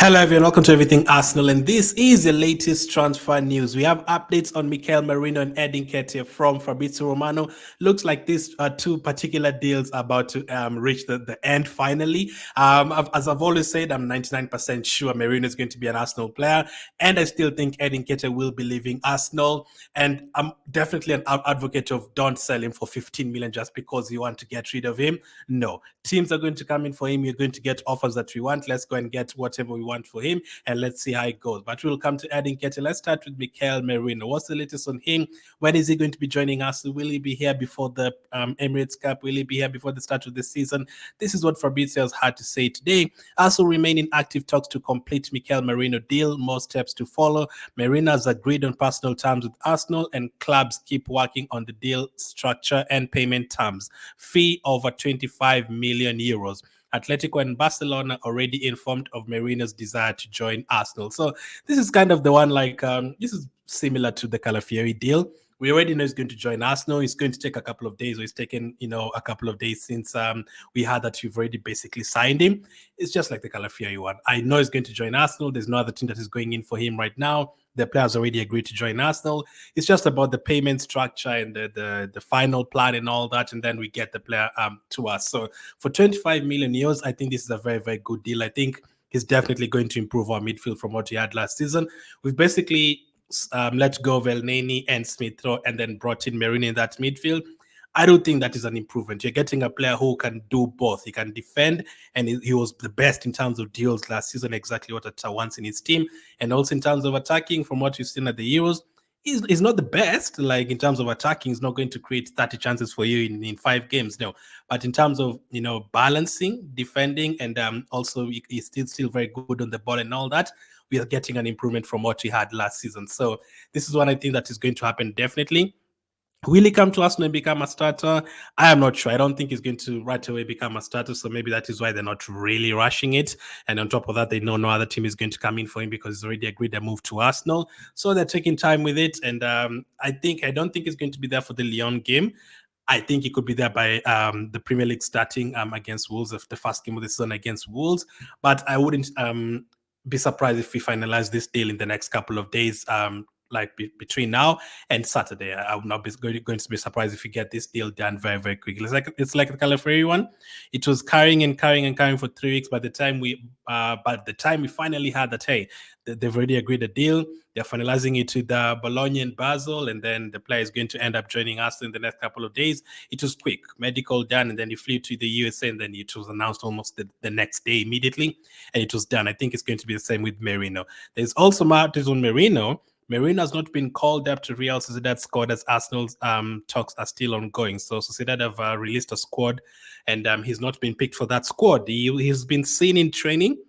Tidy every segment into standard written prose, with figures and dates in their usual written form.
Hello everyone, welcome to Everything Arsenal, and this is the latest transfer news. We have updates on Merino and Nketiah from Fabrizio Romano. Looks like these two particular deals are about to reach the end finally. As I've always said, I'm 99% sure Merino is going to be an Arsenal player, and I still think Nketiah will be leaving Arsenal. And I'm definitely an advocate of don't sell him for 15 million just because you want to get rid of him. No, teams are going to come in for him. You're going to get offers that we want. Let's go and get whatever we want for him, and let's see how it goes. But we'll come to Nketiah. Let's start with Merino. What's the latest on him? When is he going to be joining us? Will he be here before the Emirates Cup? Will he be here before the start of the season? This is what Fabrizio has had to say today. Also remain in active talks to complete Merino deal. More steps to follow. Merino has agreed on personal terms with Arsenal, and clubs keep working on the deal structure and payment terms. Fee over 25 million euros. Atletico and Barcelona already informed of Merino's desire to join Arsenal. So this is kind of the one this is similar to the Calafiori deal. We already know he's going to join Arsenal. It's going to take a couple of days, or it's taken, a couple of days since we heard that you've already basically signed him. It's just like the Calafiori one. I know he's going to join Arsenal. There's no other team that is going in for him right now. The players already agreed to join Arsenal. It's just about the payment structure and the final plan and all that, and then we get the player to us. So for 25 million euros, I think this is a very, very good deal. I think he's definitely going to improve our midfield from what we had last season. We've basically let go of Elneny and Smith Rowe and then brought in Merino in that midfield. I don't think that is an improvement. You're getting a player who can do both. He can defend, and he was the best in terms of deals last season, exactly what Atta wants in his team. And also in terms of attacking, from what you've seen at the Euros, he's not the best. Like in terms of attacking, he's not going to create 30 chances for you in 5 games, no. But in terms of, balancing, defending, and also he's still very good on the ball and all that, we are getting an improvement from what we had last season. So this is what I think that is going to happen definitely. Will he come to Arsenal and become a starter? I am not sure. I don't think he's going to right away become a starter. So maybe that is why they're not really rushing it. And on top of that, they know no other team is going to come in for him because he's already agreed to move to Arsenal. So they're taking time with it. And I don't think he's going to be there for the Lyon game. I think he could be there by the Premier League starting against Wolves, the first game of the season against Wolves. But I wouldn't be surprised if we finalize this deal in the next couple of days. Between now and Saturday, I would not be going to be surprised if we get this deal done very, very quickly. It's like the Calafiori one. It was carrying for 3 weeks. By the time we finally had that, hey, they've already agreed a deal. They're finalizing it with Bologna and Basel, and then the player is going to end up joining us in the next couple of days. It was quick, medical done, and then he flew to the USA, and then it was announced almost the next day immediately, and it was done. I think it's going to be the same with Merino. There's also matters on Merino. Merino has not been called up to Real Sociedad squad as Arsenal's talks are still ongoing. So Sociedad have released a squad, and he's not been picked for that squad. He's been seen in training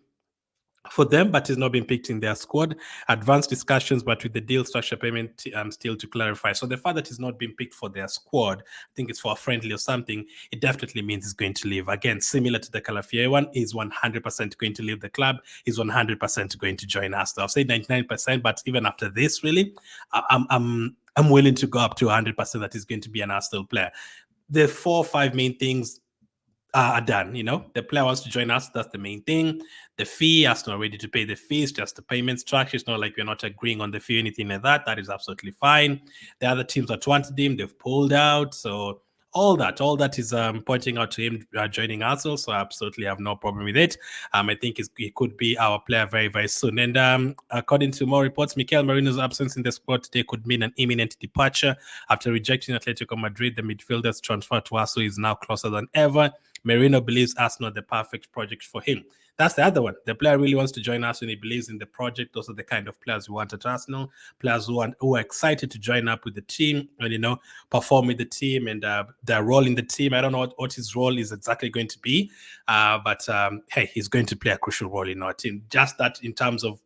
for them, but he's not been picked in their squad. Advanced discussions, but with the deal structure payment still to clarify. So the fact that he's not been picked for their squad, I think it's for a friendly or something, it definitely means he's going to leave. Again, similar to the Calafiori one, he's 100% going to leave the club. He's 100% going to join us. So I've said 99%, but even after this, really, I'm willing to go up to 100% that he's going to be an Arsenal player. The 4 or 5 main things are done. The player wants to join us. That's the main thing. The fee, Arsenal are ready to pay the fees, just the payment structure. It's not like we're not agreeing on the fee or anything like that. That is absolutely fine. The other teams that wanted him, they've pulled out. So all that is pointing out to him joining Arsenal. So I absolutely have no problem with it. I think he could be our player very, very soon. And according to more reports, Merino's absence in the squad today could mean an imminent departure. After rejecting Atletico Madrid, the midfielder's transfer to Arsenal is now closer than ever. Merino believes Arsenal the perfect project for him. That's the other one. The player really wants to join us and he believes in the project. Those are the kind of players we want at Arsenal. Players who are excited to join up with the team and, perform with the team and their role in the team. I don't know what his role is exactly going to be. But hey, he's going to play a crucial role in our team. Just that in terms of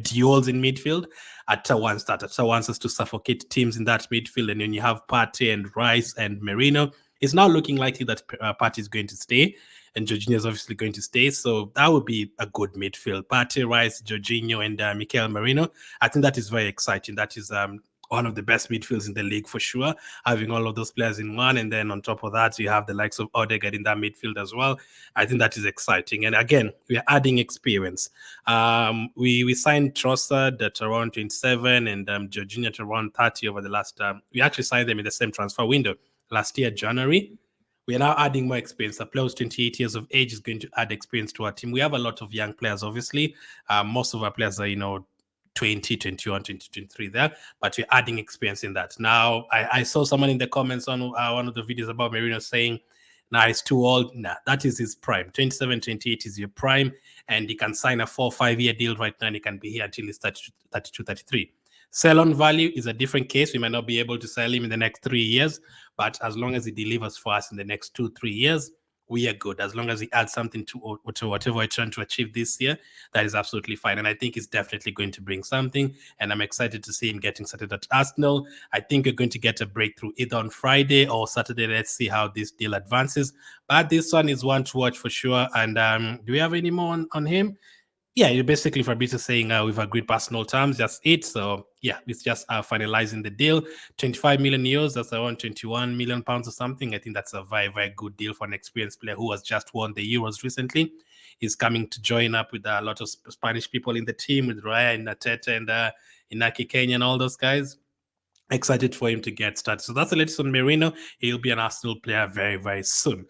duels in midfield, Atta wants us to suffocate teams in that midfield. And then you have Partey and Rice and Merino. It's now looking likely that Partey is going to stay, and Jorginho is obviously going to stay. So that would be a good midfield. Partey, Rice, Jorginho, and Merino. I think that is very exciting. That is one of the best midfields in the league for sure, having all of those players in one. And then on top of that, you have the likes of Odegaard in that midfield as well. I think that is exciting. And again, we are adding experience. We signed Trossard at around 27 and Jorginho at around 30 over the last. We actually signed them in the same transfer window last year, January. We are now adding more experience. A player who's 28 years of age is going to add experience to our team. We have a lot of young players, obviously. Most of our players are, 20, 21, 20, 23 there, but we're adding experience in that. Now, I saw someone in the comments on one of the videos about Merino saying, nah, it's too old. Nah, that is his prime. 27, 28 is your prime, and he can sign a 4 or 5 year deal right now, and he can be here until he's 32, 33. Sell on value is a different case. We might not be able to sell him in the next 3 years, but as long as he delivers for us in the next 2-3 years, we are good. As long as he adds something to whatever we're trying to achieve this year, that is absolutely fine. And I think he's definitely going to bring something. And I'm excited to see him getting started at Arsenal. I think we're going to get a breakthrough either on Friday or Saturday. Let's see how this deal advances. But this one is one to watch for sure. And do we have any more on him? Yeah, you're basically Fabrizio saying we've agreed personal terms, just it. So yeah, it's just finalizing the deal. 25 million euros, that's around 21 million pounds or something. I think that's a very, very good deal for an experienced player who has just won the Euros recently. He's coming to join up with a lot of Spanish people in the team, with Raya and Nketiah and Nketiah and all those guys. Excited for him to get started. So that's the latest on Merino. He'll be an Arsenal player very, very soon.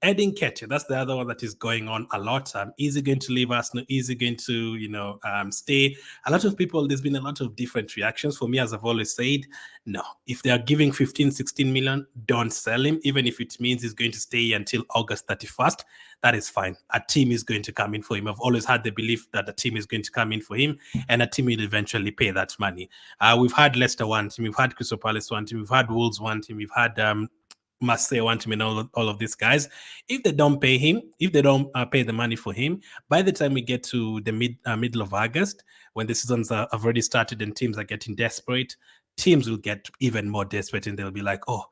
Nketiah, that's the other one that is going on a lot. Is he going to leave Arsenal? Is he going to, stay? A lot of people, there's been a lot of different reactions. For me, as I've always said, no. If they are giving 15, 16 million, don't sell him. Even if it means he's going to stay until August 31st, that is fine. A team is going to come in for him. I've always had the belief that a team is going to come in for him, and a team will eventually pay that money. We've had Leicester want him, we've had Crystal Palace want him, we've had Wolves want him, we've had Marseille want him, and all of these guys. If they don't pay him, if they don't pay the money for him, by the time we get to the middle of August, when the seasons have already started and teams are getting desperate, teams will get even more desperate, and they'll be like, oh,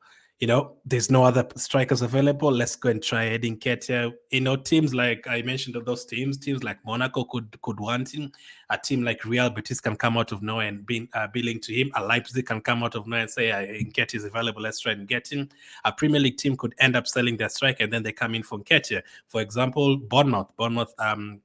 there's no other strikers available. Let's go and try Nketiah. Teams like I mentioned, those teams like Monaco could want him. A team like Real Betis can come out of nowhere and be billing to him. A Leipzig can come out of nowhere and say, Nketiah is available. Let's try and get him. A Premier League team could end up selling their striker, and then they come in for Nketiah. For example, Bournemouth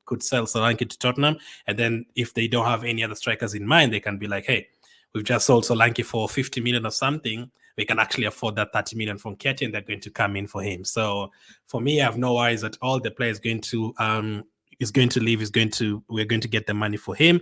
could sell Solanke to Tottenham, and then if they don't have any other strikers in mind, they can be like, hey, we've just sold Solanke for 50 million or something. We can actually afford that 30 million from Nketiah, and they're going to come in for him. So for me, I have no worries at all. The player is going to leave. We're going to get the money for him.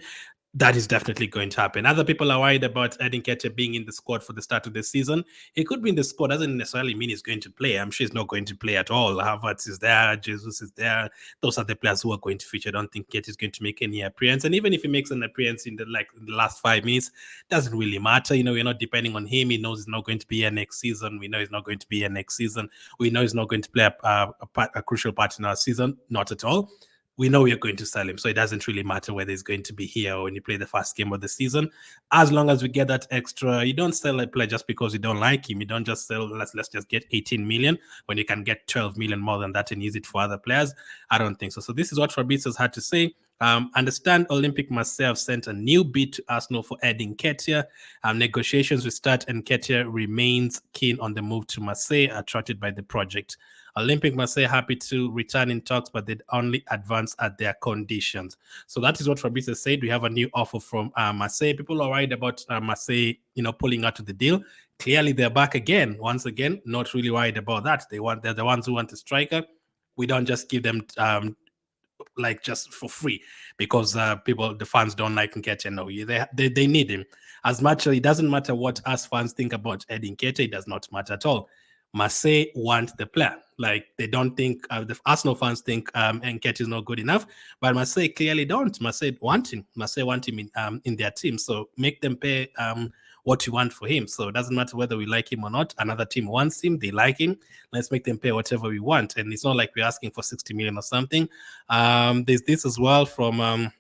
That is definitely going to happen. Other people are worried about Nketiah being in the squad for the start of the season. He could be in the squad. Doesn't necessarily mean he's going to play. I'm sure he's not going to play at all. Havertz is there. Jesus is there. Those are the players who are going to feature. I don't think Nketiah is going to make any appearance. And even if he makes an appearance in the last 5 minutes, doesn't really matter. We're not depending on him. He knows he's not going to be here next season. We know he's not going to be here next season. We know he's not going to play a crucial part in our season. Not at all. We know we're going to sell him. So it doesn't really matter whether he's going to be here or when you play the first game of the season. As long as we get that extra, you don't sell a player just because you don't like him. You don't just sell, let's just get 18 million when you can get 12 million more than that and use it for other players. I don't think so. So this is what Fabrizio's had to say. Understand Olympic Marseille have sent a new bid to Arsenal for Nketiah. Negotiations will start, and Nketiah remains keen on the move to Marseille, attracted by the project. Olympic Marseille happy to return in talks, but they'd only advance at their conditions. So that is what Fabrizio said. We have a new offer from Marseille. People are worried about Marseille, pulling out of the deal. Clearly, they're back again. Once again, not really worried about that. They're the ones who want a striker. We don't just give them just for free because the fans don't like Nketiah. No, they need him. As much it doesn't matter what us fans think about Nketiah. It does not matter at all. Marseille want the player. They don't think, the Arsenal fans think Nketiah is not good enough, but Marseille clearly don't. Marseille want him. Marseille want him in their team. So make them pay what you want for him. So it doesn't matter whether we like him or not. Another team wants him. They like him. Let's make them pay whatever we want. And it's not like we're asking for 60 million or something. There's this as well from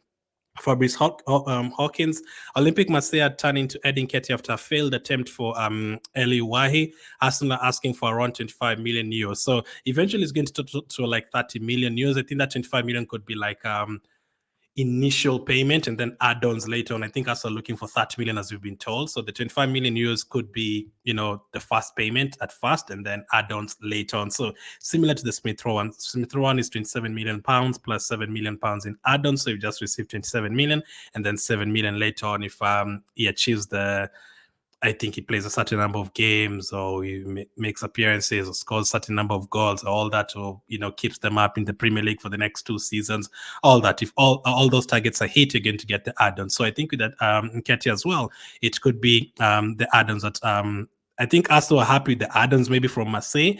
Fabrice Hawkins. Olympic Marseille are turning to Nketiah after a failed attempt for Eli Wahi. Arsenal are asking for around 25 million euros. So eventually it's going to like 30 million euros. I think that 25 million could be like initial payment and then add-ons later on. I think Arsenal are looking for 30 million, as we've been told. So the 25 million euros could be, the first payment at first and then add-ons later on. So similar to the Smith Rowe one. Smith Rowe one is 27 million pounds plus 7 million pounds in add-ons. So you just received 27 million and then 7 million later on if he achieves I think he plays a certain number of games or he makes appearances or scores a certain number of goals, all that, or keeps them up in the Premier League for the next 2 seasons. All that, if all those targets are hit, you're going to get the add-ons. So I think with that Nketiah as well, it could be the add-ons that I think Arsenal are happy with the add-ons maybe from Marseille.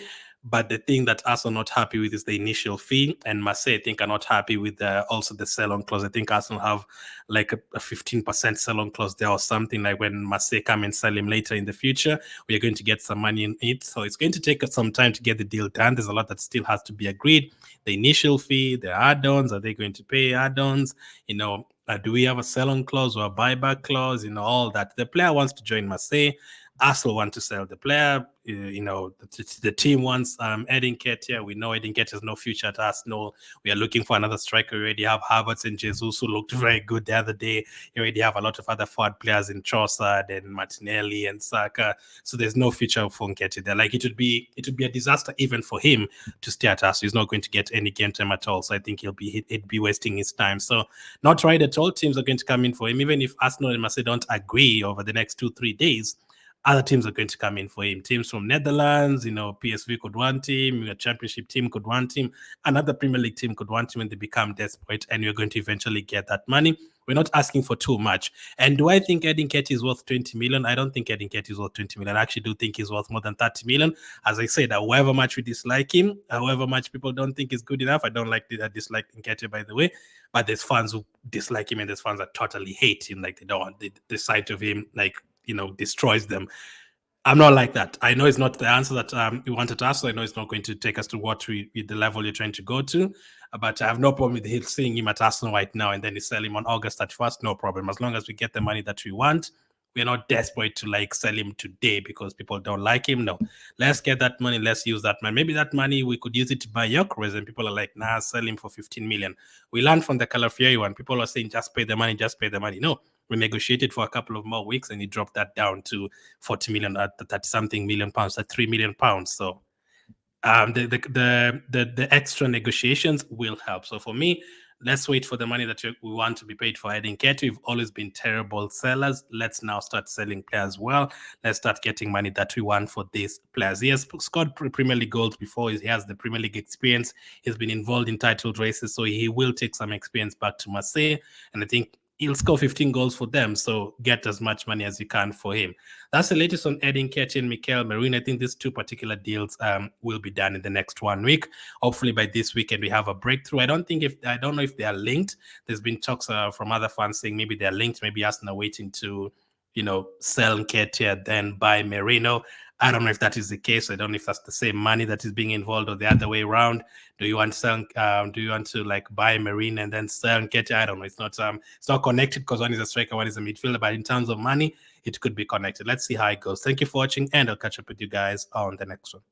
But the thing that Arsenal are not happy with is the initial fee, and Marseille, I think, are not happy with also the sell-on clause. I think Arsenal have like a 15% sell-on clause there or something, like when Marseille come and sell him later in the future, we are going to get some money in it. So it's going to take us some time to get the deal done. There's a lot that still has to be agreed. The initial fee, the add-ons, are they going to pay add-ons? Do we have a sell-on clause or a buyback clause? All that. The player wants to join Marseille. Arsenal want to sell the player. The team wants Edin Nketiah. We know Edin Nketiah has no future at Arsenal. We are looking for another striker. We already have Havertz and Jesus, who looked very good the other day. You already have a lot of other forward players in Trossard and Martinelli and Saka. So there's no future for Nketiah there. Like it would be a disaster even for him to stay at Arsenal. He's not going to get any game time at all. So I think he'd be wasting his time. So not right at all. Teams are going to come in for him, even if Arsenal and Marseille don't agree over the next 2-3 days. Other teams are going to come in for him. Teams from Netherlands, PSV could want him, a championship team could want him, another Premier League team could want him when they become desperate, and you're going to eventually get that money. We're not asking for too much. And do I think Edin Nketiah is worth 20 million? I don't think Edin Nketiah is worth 20 million. I actually do think he's worth more than 30 million. As I said, however much we dislike him, however much people don't think he's good enough, I dislike Nketiah, by the way, but there's fans who dislike him and there's fans that totally hate him. Like they don't want the sight of him, like, destroys them. I'm not like that. I know it's not the answer that you wanted to ask. So I know it's not going to take us to the level you're trying to go to. But I have no problem with seeing him at Arsenal right now and then you sell him on August 31st. No problem. As long as we get the money that we want, we're not desperate to sell him today because people don't like him. No, let's get that money. Let's use that money. Maybe that money we could use it to buy Gyökeres, and people are like, nah, sell him for 15 million. We learned from the Calafiori one. People are saying, just pay the money, just pay the money. No, we negotiated for a couple of more weeks and he dropped that down to 40 million at 30 something million pounds, at 3 million pounds. So the extra negotiations will help. So for me, let's wait for the money that we want to be paid for Edin Nketiah. We've always been terrible sellers. Let's now start selling players well. Let's start getting money that we want for these players. He has scored Premier League goals before. He has the Premier League experience. He's been involved in titled races, so he will take some experience back to Marseille. And I think he'll score 15 goals for them, so get as much money as you can for him. That's the latest on Edin Nketiah and Mikael Merino. I think these two particular deals will be done in the next 1 week. Hopefully by this weekend we have a breakthrough. I don't know if they are linked. There's been talks from other fans saying maybe they're linked. Maybe Arsenal waiting to sell Nketiah, then buy Merino. I don't know if that is the case. I don't know if that's the same money that is being involved or the other way around. Do you want to buy Merino and then sell Nketiah? I don't know. It's not connected because one is a striker, one is a midfielder. But in terms of money, it could be connected. Let's see how it goes. Thank you for watching, and I'll catch up with you guys on the next one.